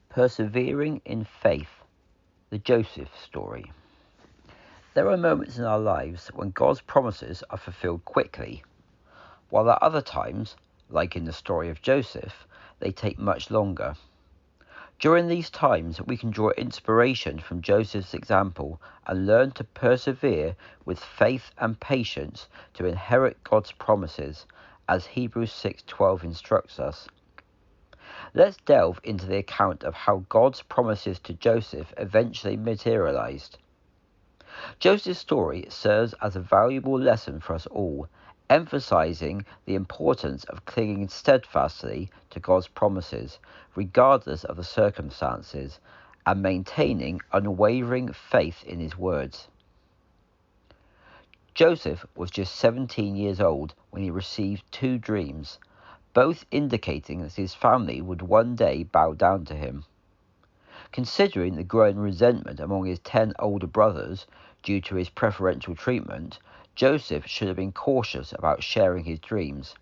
Persevering in faith, the Joseph story. There are moments in our lives when God's promises are fulfilled quickly, while at other times, like in the story of Joseph, they take much longer. During these times, we can draw inspiration from Joseph's example and learn to persevere with faith and patience to inherit God's promises, as Hebrews 6:12 instructs us. Let's delve into the account of how God's promises to Joseph eventually materialized. Joseph's story serves as a valuable lesson for us all, emphasizing the importance of clinging steadfastly to God's promises, regardless of the circumstances, and maintaining unwavering faith in his words. Joseph was just 17 years old when he received two dreams, both indicating that his family would one day bow down to him. Considering the growing resentment among his 10 older brothers due to his preferential treatment, Joseph should have been cautious about sharing his dreams.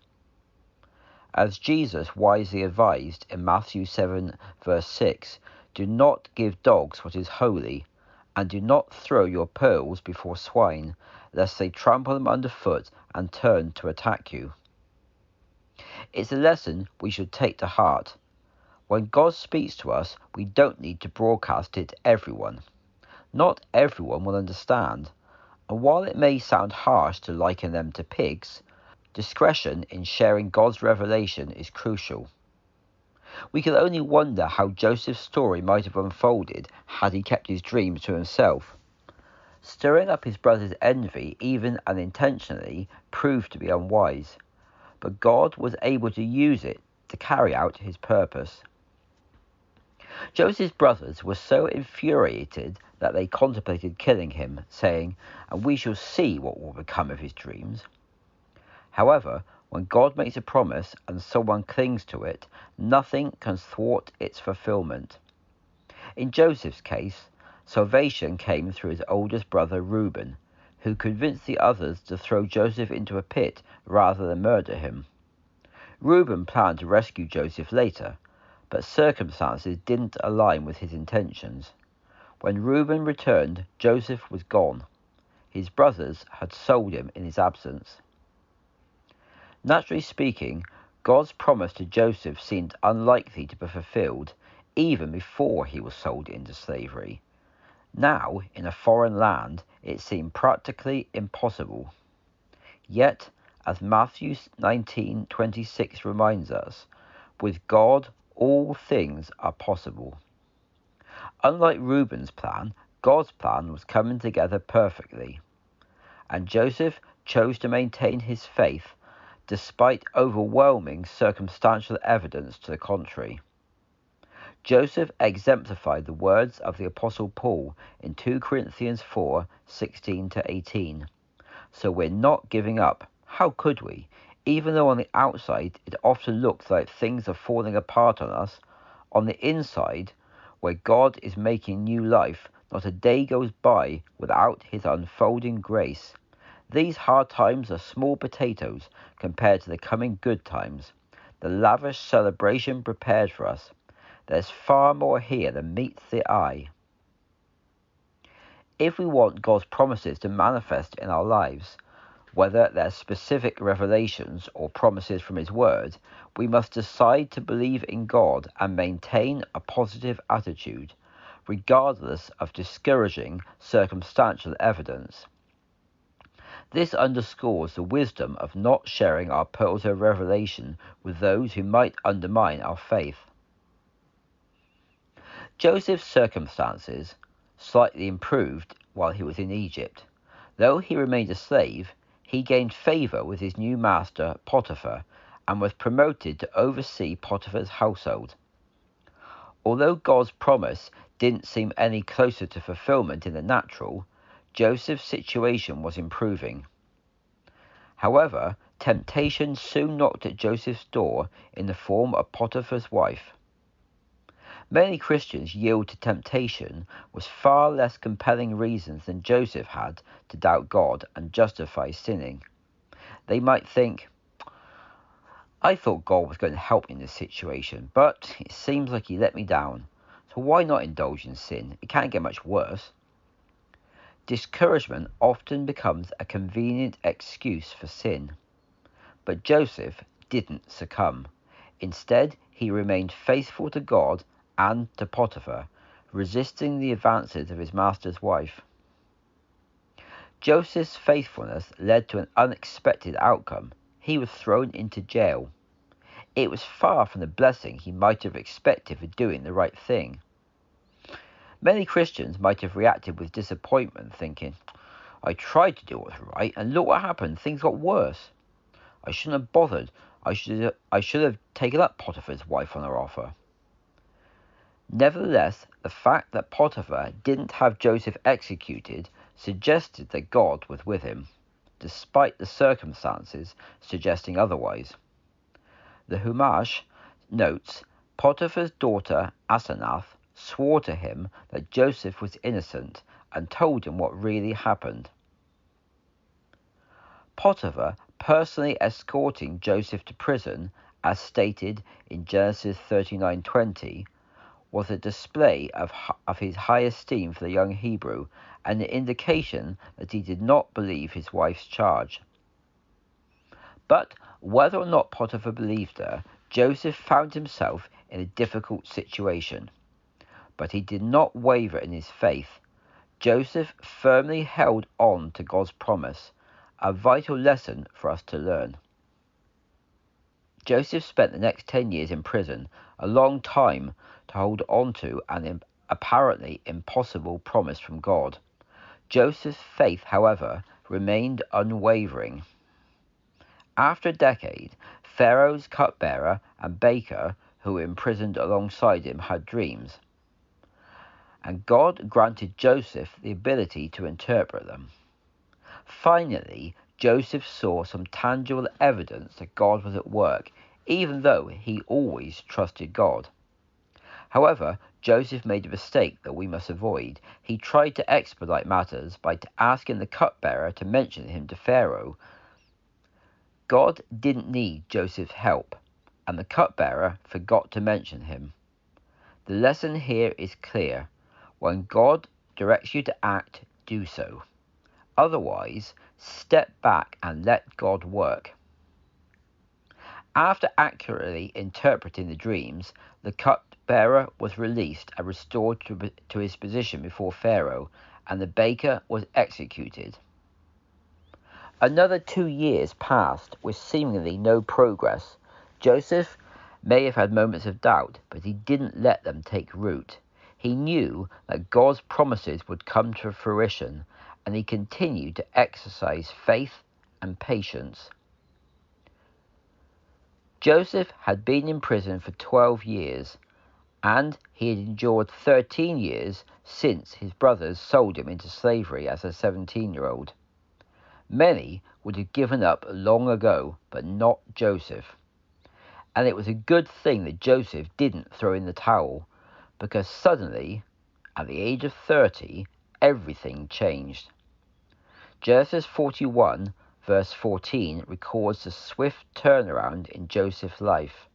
As Jesus wisely advised in Matthew 7 verse 6, "Do not give dogs what is holy, and do not throw your pearls before swine, lest they trample them underfoot and turn to attack you." It's a lesson we should take to heart. When God speaks to us, we don't need to broadcast it to everyone. Not everyone will understand, and while it may sound harsh to liken them to pigs, discretion in sharing God's revelation is crucial. We can only wonder how Joseph's story might have unfolded had he kept his dreams to himself. Stirring up his brother's envy, even unintentionally, proved to be unwise, but God was able to use it to carry out his purpose. Joseph's brothers were so infuriated that they contemplated killing him, saying, "And we shall see what will become of his dreams." However, when God makes a promise and someone clings to it, nothing can thwart its fulfillment. In Joseph's case, salvation came through his oldest brother Reuben, who convinced the others to throw Joseph into a pit rather than murder him. Reuben planned to rescue Joseph later, but circumstances didn't align with his intentions. When Reuben returned, Joseph was gone. His brothers had sold him in his absence. Naturally speaking, God's promise to Joseph seemed unlikely to be fulfilled even before he was sold into slavery. Now, in a foreign land, it seemed practically impossible. Yet, as Matthew 19:26 reminds us, with God all things are possible. Unlike Reuben's plan, God's plan was coming together perfectly, and Joseph chose to maintain his faith despite overwhelming circumstantial evidence to the contrary. Joseph exemplified the words of the Apostle Paul in 2 Corinthians 4:16-18. "So we're not giving up. How could we? Even though on the outside it often looks like things are falling apart on us, on the inside, where God is making new life, not a day goes by without his unfolding grace. These hard times are small potatoes compared to the coming good times, the lavish celebration prepared for us. There's far more here than meets the eye." If we want God's promises to manifest in our lives, whether they're specific revelations or promises from his word, we must decide to believe in God and maintain a positive attitude, regardless of discouraging circumstantial evidence. This underscores the wisdom of not sharing our pearls of revelation with those who might undermine our faith. Joseph's circumstances slightly improved while he was in Egypt. Though he remained a slave, he gained favor with his new master Potiphar and was promoted to oversee Potiphar's household. Although God's promise didn't seem any closer to fulfillment in the natural, Joseph's situation was improving. However, temptation soon knocked at Joseph's door in the form of Potiphar's wife. Many Christians yield to temptation with far less compelling reasons than Joseph had to doubt God and justify sinning. They might think, "I thought God was going to help me in this situation, but it seems like he let me down. So why not indulge in sin? It can't get much worse. Discouragement often becomes a convenient excuse for sin. But Joseph didn't succumb. Instead, he remained faithful to God and to Potiphar, resisting the advances of his master's wife. Joseph's faithfulness led to an unexpected outcome. He was thrown into jail. It was far from the blessing he might have expected for doing the right thing. Many Christians might have reacted with disappointment, thinking, I tried to do what was right, and look what happened. Things got worse. I shouldn't have bothered. I should have taken up Potiphar's wife on her offer. Nevertheless, the fact that Potiphar didn't have Joseph executed suggested that God was with him, despite the circumstances suggesting otherwise. The Immerse notes, Potiphar's daughter Asenath swore to him that Joseph was innocent and told him what really happened. Potiphar personally escorting Joseph to prison, as stated in Genesis 39:20, was a display of his high esteem for the young Hebrew and an indication that he did not believe his wife's charge. But whether or not Potiphar believed her, Joseph found himself in a difficult situation. But he did not waver in his faith. Joseph firmly held on to God's promise, a vital lesson for us to learn. Joseph spent the next 10 years in prison, a long time to hold on to an apparently impossible promise from God. Joseph's faith, however, remained unwavering. After a decade, Pharaoh's cupbearer and baker, who were imprisoned alongside him, had dreams, and God granted Joseph the ability to interpret them. Finally, Joseph saw some tangible evidence that God was at work, even though he always trusted God. However, Joseph made a mistake that we must avoid. He tried to expedite matters by asking the cupbearer to mention him to Pharaoh. God didn't need Joseph's help, and the cupbearer forgot to mention him. The lesson here is clear. When God directs you to act, do so. Otherwise, step back and let God work. After accurately interpreting the dreams, the cupbearer was released and restored to his position before Pharaoh, and the baker was executed. Another 2 years passed with seemingly no progress. Joseph may have had moments of doubt, but he didn't let them take root. He knew that God's promises would come to fruition, and he continued to exercise faith and patience. Joseph had been in prison for 12 years, and he had endured 13 years since his brothers sold him into slavery as a 17-year-old. Many would have given up long ago, but not Joseph. And it was a good thing that Joseph didn't throw in the towel, because suddenly, at the age of 30, everything changed. Genesis 41, verse 14, records the swift turnaround in Joseph's life.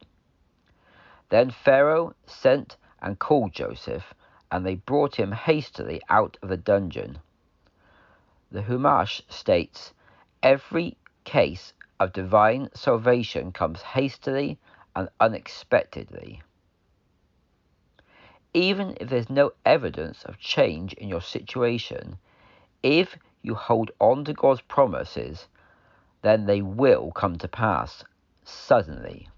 Then Pharaoh sent and called Joseph, and they brought him hastily out of the dungeon. The Immerse states, every case of divine salvation comes hastily and unexpectedly. Even if there's no evidence of change in your situation, if you hold on to God's promises, then they will come to pass suddenly.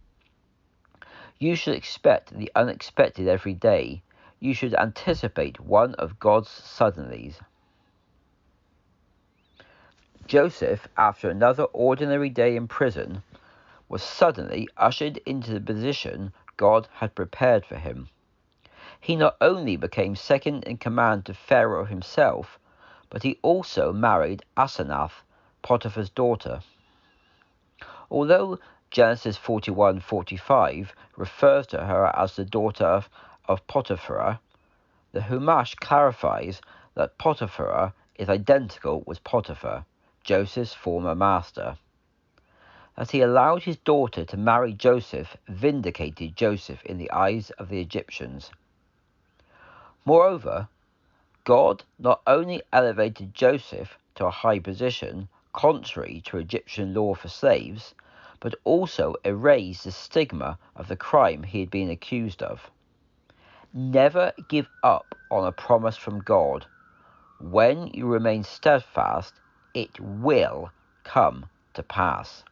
You should expect the unexpected every day. You should anticipate one of God's suddenlies. Joseph, after another ordinary day in prison, was suddenly ushered into the position God had prepared for him. He not only became second in command to Pharaoh himself, but he also married Asenath, Potiphar's daughter. Although Genesis 41:45 refers to her as the daughter of Potiphar, the Immerse clarifies that Potiphar is identical with Potiphar, Joseph's former master. That he allowed his daughter to marry Joseph vindicated Joseph in the eyes of the Egyptians. Moreover, God not only elevated Joseph to a high position, contrary to Egyptian law for slaves, but also erased the stigma of the crime he had been accused of. Never give up on a promise from God. When you remain steadfast, it will come to pass.